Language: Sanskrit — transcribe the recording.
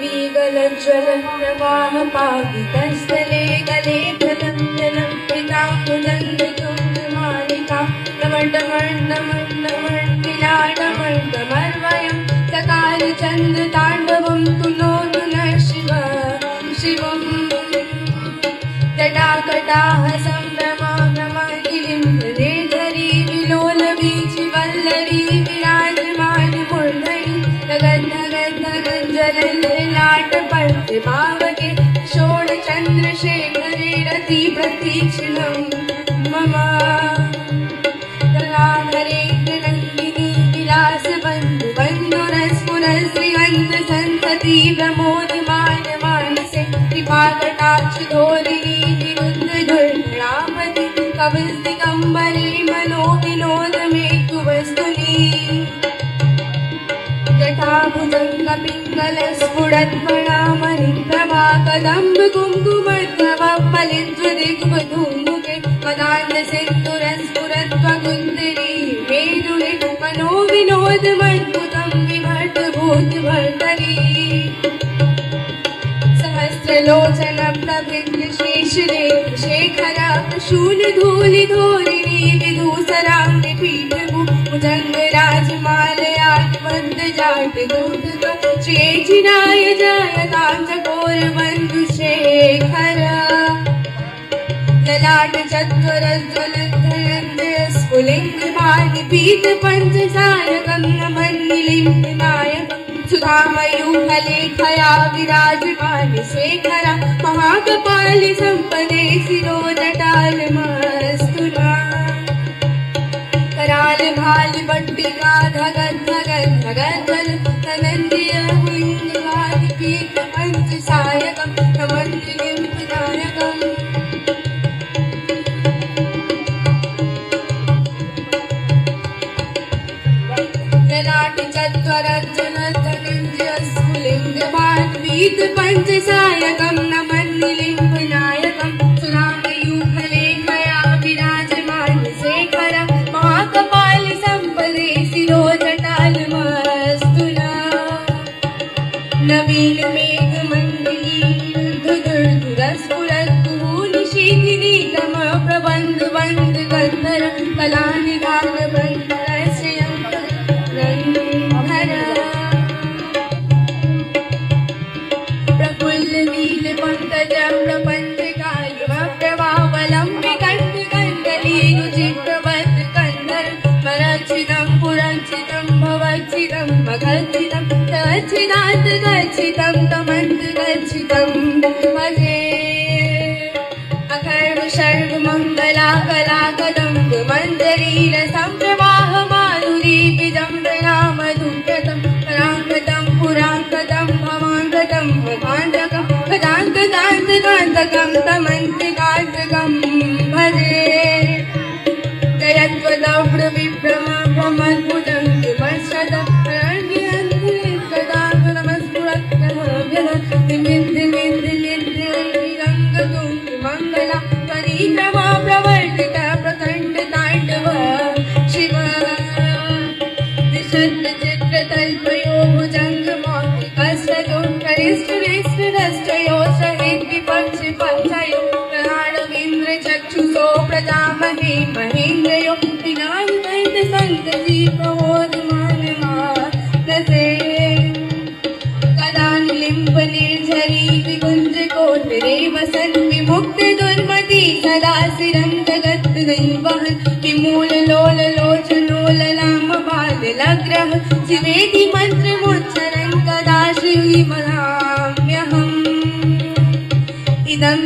वीगलज्वलं प्रवाहपावितस्थले गले फलं पिताम्बुजन्धुमालिका नमण्डमण्डमण्डमण्डिलाडमण्डमर्वयं सकालचन्द्रताण्डवं तुनोतु नः शिवम् जटाकटाः सम्भ्रमाभ्रमगिरिम्बरेधरी विलोलवीचिवल्लरी विराजमानि मूर्धनि जगन्नगन्नगञ्जललाटपर्तिभावके षोडचन्द्रशेखरे रतिप्रतीक्षिणं मम कलाधरेन्द्रनन्दिनी विलासबन्धुबन्धुरस्फुरश्रीगन्धसन्तति प्रमोदमानमानसे कृपाकटाक्षधोरिणी निरुद्धदुर्धरामति कविस्दिगम्बरे मनोविनोदमेतु वस्तुनि जटाभुजङ्गपिङ्गलस्फुरत्मणामणिप्रभा कदम्बकुङ्कुमद्भवफलितदिग्वधूमुखे मदान्धसिन्दुरस्फुरत्वकुन्दरी मेरुणे मनोविनोदमद्भुतं विभट्टभूतभर्तरी सहस्रलोचनप्रभृत्यशेषरेखरा शूलधूलिधोरिणी विधूसराङ्गपीठभूजङ्गराजमालयाट्वन्दजाटदूतक श्रेजिनाय जायतां चकोरबन्धुशेखर ललाटचत्वरज्वलन्धरस्फुलिङ्गभानिपीतपञ्चसारकं नमन्निलिम्बनायकं सुधामयूखलेखया विराजमानि शेखर महाकपालि सम्पदे शिरोजटालमस्तु कराल भाल बट्टिका धगन धगन धगन धनंजय लिंगवादि पीठ पंचसायकं नमन्निलिम्बनायकम् पंचसायकं नमन्निलिम्बनायकं सुरामयूखलेखया विराजमानि शेखर महाकपालि सम्पदे शिरोजटालमस्तु नवीन मेघमण्डली दुर्धुरस्फुरद्भूनिशीथिनी तम प्रबन्ध बन्ध गन्धर कलानिधान बन्धरश्रियं गच्छितं गच्छिदात् गच्छितं तमन्त गच्छितं भजे अखर्व शर्व मङ्गला कला कदम्ब मञ्जरीरसं प्रवाह माधुरी विजम्बनामधुव्रतं पराङ्गतं पुराङ्गतं भवाङ्गतं भगान्तकं भगान्तकान्तकान्तकं तमन्तिकान्तकं भजे जयत्वदव्र विभ्रम भ्रमद्भुतं विमर्शदं मंगला परिक्रमा प्रवर्तित प्रखंड तांडव शिव विशुद्ध चित्र तल्पयो भुजंग मौक्ति कस्तयो करिष्ठरेष्ठयो सहित विपक्ष पक्षयो प्राणवीन्द्र चक्षुषो प्रजामहे महेन्द्रयो विनायक संत जी प्रबोधमानमानसे कदानिलिम्ब निर्झरी विकुंज कोटरे वसन विमुक्त दुर्मति सदा सिरं जगत् वहन विमूल लोल लोचनो ललाम बाल लग्रह शिवेति मंत्र मुच्चरन् कदा श्री मनाम्यहम् इदं